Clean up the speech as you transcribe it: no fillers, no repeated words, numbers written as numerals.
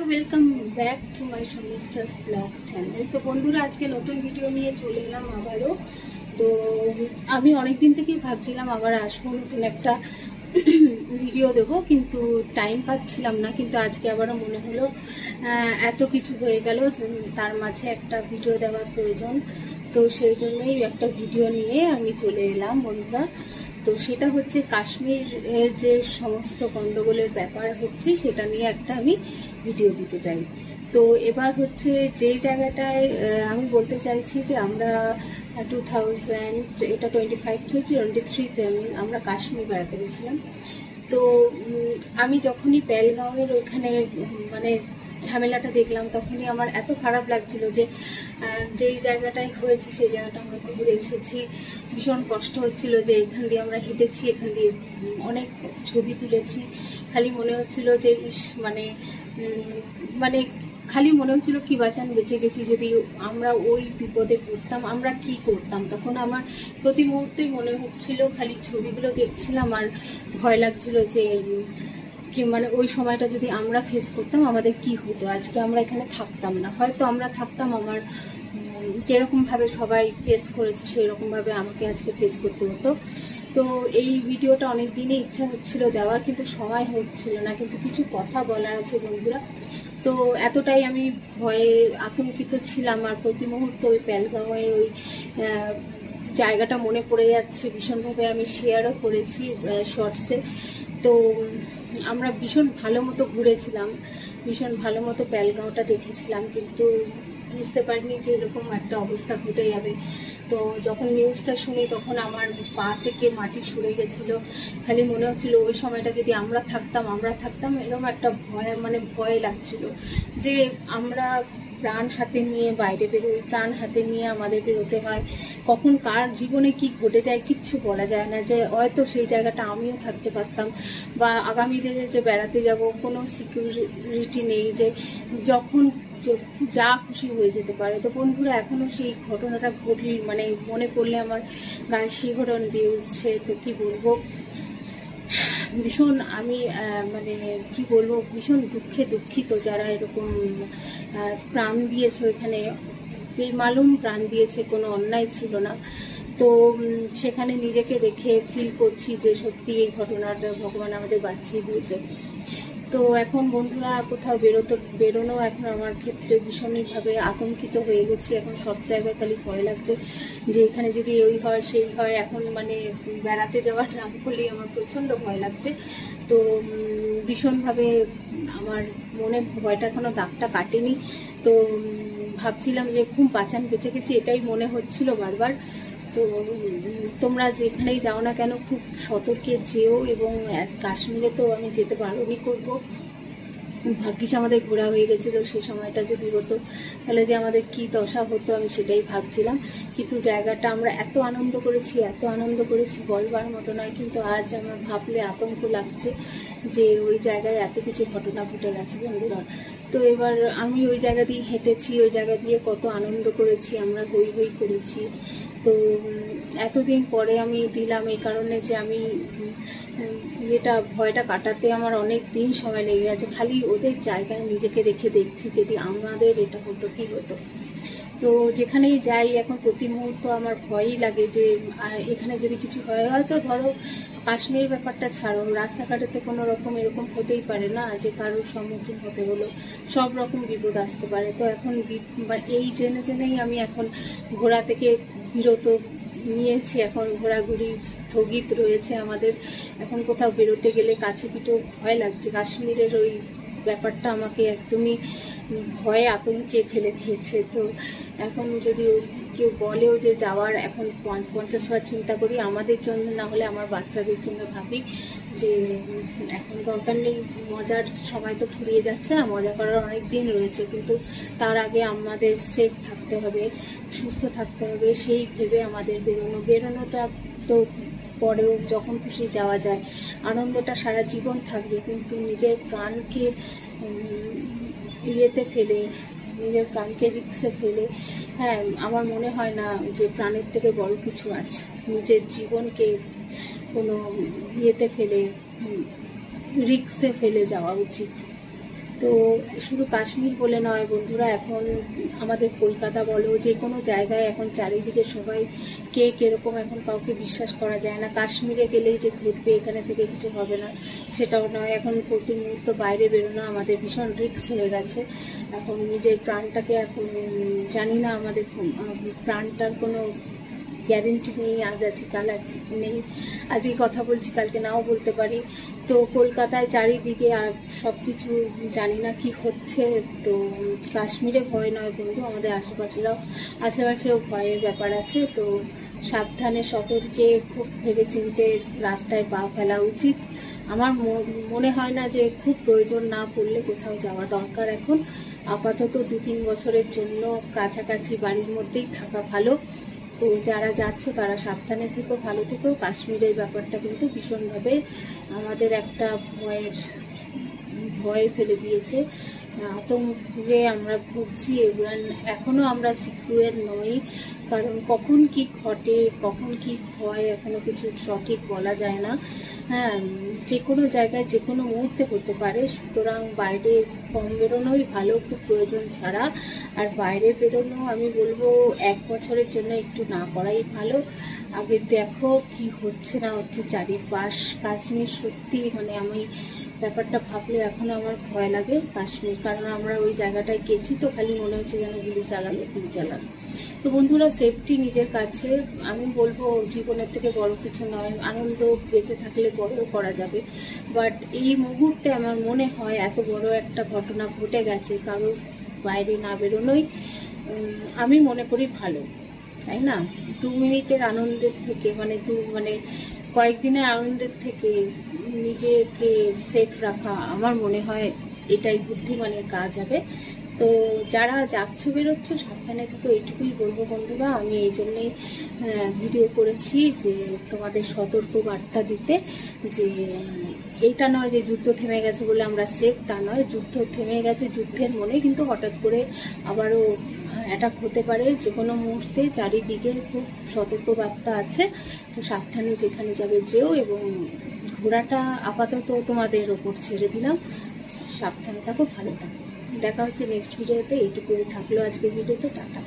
Welcome back to my Sharmistha's blog channel. তো বন্ধুরা, আজকে নতুন ভিডিও নিয়ে চলে এলাম আবারও। তো আমি অনেকদিন থেকেই ভাবছিলাম আবার আসবো, নতুন একটা ভিডিও দেবো, কিন্তু টাইম পাচ্ছিলাম না। কিন্তু আজকে আবারও মনে হলো এত কিছু হয়ে গেল, তার মাঝে একটা ভিডিও দেওয়ার প্রয়োজন। তো সেই জন্যই একটা ভিডিও নিয়ে আমি চলে এলাম বন্ধুরা। তো সেটা হচ্ছে কাশ্মীরের যে সমস্ত গন্ডগোলের ব্যাপার হচ্ছে সেটা নিয়ে একটা আমি ভিডিও দিতে চাই। তো এবার হচ্ছে যেই জায়গাটায় আমি বলতে চাইছি যে আমরা 2025 চলছে, 23-তে আমরা কাশ্মীর বেড়াতে গেছিলাম। তো আমি যখনই পেহেলগাঁওয়ের ওইখানে মানে ঝামেলাটা দেখলাম, তখনই আমার এত খারাপ লাগছিল যে যেই জায়গাটায় হয়েছে সেই জায়গাটা আমরা ঘুরে এসেছি। ভীষণ কষ্ট হচ্ছিল যে এখান দিয়ে আমরা হেঁটেছি, এখান দিয়ে অনেক ছবি তুলেছি। খালি মনে হচ্ছিল যে মানে মানে খালি মনে হচ্ছিল কি বাঁচান বেঁচে গেছি, যদি আমরা ওই বিপদে পড়তাম আমরা কি করতাম। তখন আমার প্রতি মুহূর্তেই মনে হচ্ছিল, খালি ছবিগুলো দেখছিলাম আর ভয় লাগছিল যে কি মানে ওই সময়টা যদি আমরা ফেস করতাম আমাদের কি হতো। আজকে আমরা এখানে থাকতাম না, হয়তো আমরা থাকতাম, আমার যেরকমভাবে সবাই ফেস করেছে সেই রকমভাবে আমাকে আজকে ফেস করতে হতো। তো এই ভিডিওটা অনেক দিনই ইচ্ছা হচ্ছিল দেওয়ার, কিন্তু সময় হচ্ছিল না। কিন্তু কিছু কথা বলার আছে বন্ধুরা। তো এতটাই আমি ভয়ে আতঙ্কিত ছিলাম, আর প্রতি মুহূর্তে ওই পেহেলগাঁওয়ের ওই জায়গাটা মনে পড়ে যাচ্ছে ভীষণভাবে। আমি শেয়ারও করেছি শর্টসে। তো আমরা ভীষণ ভালো মতো ঘুরেছিলাম, ভীষণ ভালো মতো পেহেলগাঁওটা দেখেছিলাম, কিন্তু বুঝতে পারিনি যে এরকম একটা অবস্থা ঘটে যাবে। তো যখন নিউজটা শুনি তখন আমার পা থেকে মাটি সরে গেছিলো। খালি মনে হচ্ছিল ওই সময়টা যদি আমরা থাকতাম এরকম একটা ভয় লাগছিল যে আমরা প্রাণ হাতে নিয়ে বাইরে বেরোই, প্রাণ হাতে নিয়ে আমাদের বেরোতে হয়। কখন কার জীবনে কি ঘটে যায় কিচ্ছু বলা যায় না। যে হয়তো সেই জায়গাটা আমিও থাকতে পারতাম, বা আগামী দিনে যে বেড়াতে যাব কোনো সিকিউরিটি নেই, যে যখন যা খুশি হয়ে যেতে পারে। তো বন্ধুরা, এখনো সেই ঘটনাটা মানে মনে পড়লে আমার গায়ে শিহরণ দিয়ে উঠছে। তো কি বলবো, ভীষণ আমি মানে কি বলবো, ভীষণ দুঃখিত যারা এরকম প্রাণ দিয়েছে ওইখানে, বেমালুম প্রাণ দিয়েছে, কোনো অন্যায় ছিল না। তো সেখানে নিজেকে দেখে ফিল করছি যে সত্যি এই ঘটনাটা ভগবান আমাদের বাঁচিয়ে দিয়েছে। তো এখন বন্ধুরা, কোথাও বেরোনো এখন আমার ক্ষেত্রে ভীষণভাবে আতঙ্কিত হয়ে গেছি। এখন সব জায়গায় খালি ভয় লাগছে যে এখানে যদি ওই হয় সেই হয়। এখন মানে বেড়াতে যাওয়ার নাম করলেই আমার প্রচণ্ড ভয় লাগছে। তো ভীষণভাবে আমার মনে ভয়টা এখনো দাগটা কাটেনি। তো ভাবছিলাম যে খুব বাঁচান বেঁচে গেছি, এটাই মনে হচ্ছিল বারবার। তো তোমরা যেখানেই যাও না কেন খুব সতর্কে যেও, এবং কাশ্মীরে তো আমি যেতে বারণই করবো। ভাগ্যিস আমাদের ঘোরা হয়ে গেছিলো, সেই সময়টা যদি হতো তাহলে যে আমাদের কি দশা হতো আমি সেটাই ভাবছিলাম। কিন্তু জায়গাটা আমরা এত আনন্দ করেছি বলবার মতো নয়। কিন্তু আজ আমার ভাবলে আতঙ্ক লাগছে যে ওই জায়গায় এত কিছু ঘটনা ঘটে গেছে বন্ধুরা। তো এবার আমি ওই জায়গা দিয়ে হেঁটেছি, ওই জায়গা দিয়ে কত আনন্দ করেছি, আমরা হই করেছি। তো এতদিন পরে আমি দিলাম এই কারণে যে আমি ভয়টা কাটাতে আমার অনেক দিন সময় লেগে গেছে। খালি ওদের জায়গায় নিজেকে রেখে দেখছি যদি আমাদের এটা হতো কি হতো। তো যেখানেই যাই এখন প্রতি মুহূর্ত আমার ভয়ই লাগে যে এখানে যদি কিছু হয়। হয়তো ধরো কাশ্মীরের ব্যাপারটা ছাড়ো, রাস্তাঘাটে তো কোনো রকম এরকম হতেই পারে না যে কারোর সম্মুখীন হতে হলো, সব রকম বিপদ আসতে পারে। তো এখন এই জেনেই আমি এখন ঘোরা থেকে বিরত নিয়েছি। এখন ঘোরাঘুরি স্থগিত রয়েছে আমাদের। এখন কোথাও বেরোতে গেলে কাছে পিঠেও ভয় লাগছে। কাশ্মীরের ওই ব্যাপারটা আমাকে একদমই ভয়ে আতঙ্কে ফেলে দিয়েছে। তো এখন যদি কেউ বলেও যে যাওয়ার, এখন 50 বার চিন্তা করি, আমাদের জন্য না হলে আমার বাচ্চাদের জন্য ভাবি যে এখন দরকার নেই। মজার সময় তো ফুরিয়ে যাচ্ছে না, মজা করার অনেক দিন রয়েছে, কিন্তু তার আগে আমাদের সেফ থাকতে হবে, সুস্থ থাকতে হবে। সেই ভেবে আমাদের বেরোনোটা তো পরেও যখন খুশি যাওয়া যায়, আনন্দটা সারা জীবন থাকবে। কিন্তু নিজের প্রাণকে নিজের প্রাণকে রিস্কে ফেলে, হ্যাঁ, আমার মনে হয় না যে প্রাণের থেকে বড় কিছু আছে। নিজের জীবনকে কোনো ফেলে রিস্কে ফেলে যাওয়া উচিত। তো শুধু কাশ্মীর বলে নয় বন্ধুরা, এখন আমাদের কলকাতা বলো, যে কোনো জায়গায় এখন চারিদিকে সবাই কে কীরকম, এখন কাউকে বিশ্বাস করা যায় না। কাশ্মীরে গেলেই যে ঘুরবে এখানে থেকে কিছু হবে না সেটাও নয়। এখন প্রতি মুহূর্ত বাইরে বেরোনো আমাদের ভীষণ রিস্ক হয়ে গেছে। এখন নিজের প্রাণটাকে, এখন জানি না, আমাদের প্রাণটার কোনো গ্যারেন্টি নেই। আজ আছি কাল আছি নেই, আজকে কথা বলছি কালকে নাও বলতে পারি। তো কলকাতায় চারিদিকে সব কিছু জানি না কি হচ্ছে। তো কাশ্মীরে ভয় নয় বন্ধু, আমাদের আশেপাশেও ভয়ের ব্যাপার আছে। তো সাবধানে সতর্কে খুব ভেবেচিন্তে রাস্তায় পা ফেলা উচিত। আমার মনে হয় না যে খুব প্রয়োজন না পড়লে কোথাও যাওয়া দরকার। এখন আপাতত 2-3 বছরের জন্য কাছাকাছি বাড়ির মধ্যেই থাকা ভালো। তো যারা যাচ্ছ তারা সাবধানে থেকো, ভালো থেকো। কাশ্মীরের ব্যাপারটা কিন্তু ভীষণভাবে আমাদের একটা ভয় ফেলে দিয়েছে। আতঙ্কে আমরা ভুগছি এবং এখনো আমরা সিকিউর নই, কারণ কখন কি ঘটে কখন কি হয় এখনো কিছু সঠিক বলা যায় না। হ্যাঁ, যে কোনো জায়গায় যে কোনো মুহূর্তে হতে পারে। সুতরাং বাইরে কম বেরোনোই ভালো, খুব প্রয়োজন ছাড়া। আর বাইরে বেরোনো আমি বলবো 1 বছরের জন্য একটু না করাই ভালো। আগে দেখো কি হচ্ছে না হচ্ছে চারিপাশ। কাশ্মীর সত্যি মানে আমি ব্যাপারটা ভাবলে এখন আমার ভয় লাগে কাশ্মীর, কারণ আমরা ওই জায়গাটায় গেছি তো খালি মনে হচ্ছে যেন গুলি চালানো। তো বন্ধুরা, সেফটি নিজের কাছে। আমি বলবো জীবনের থেকে বড় কিছু নয়, আনন্দ বেঁচে থাকলে বড়ও করা যাবে। বাট এই মুহূর্তে আমার মনে হয় এত বড় একটা ঘটনা ঘটে গেছে, কারোর বাইরে না বেরোনোই আমি মনে করি ভালো, তাই না? 2 মিনিটের আনন্দের থেকে মানে কয়েকদিনের আনন্দের থেকে নিজেকে সেফ রাখা আমার মনে হয় এটাই বুদ্ধিমানের কাজ হবে। তো যারা যাচ্ছ বেরোচ্ছ সাবধানে থেকো, এইটুকুই বলবো বন্ধুরা। আমি এই জন্যই ভিডিও করেছি যে তোমাদের সতর্ক বার্তা দিতে, যে এটা নয় যে যুদ্ধ থেমে গেছে বলে আমরা সেফ, তা নয়। যুদ্ধ থেমে গেছে, যুদ্ধের মনে কিন্তু হঠাৎ করে আবারও অ্যাটাক হতে পারে যে কোনো মুহূর্তে। চারিদিকে খুব সতর্ক বার্তা আছে। তো সাবধানে যেখানে যাবে যেও, এবং ঘোরাটা আপাতত তোমাদের ওপর ছেড়ে দিলাম। সাবধানে থাকো, ভালো থাকো। দেখা হচ্ছে নেক্সট ভিডিওতে। এইটুকুই থাকলো আজকের ভিডিওতে। টাটা।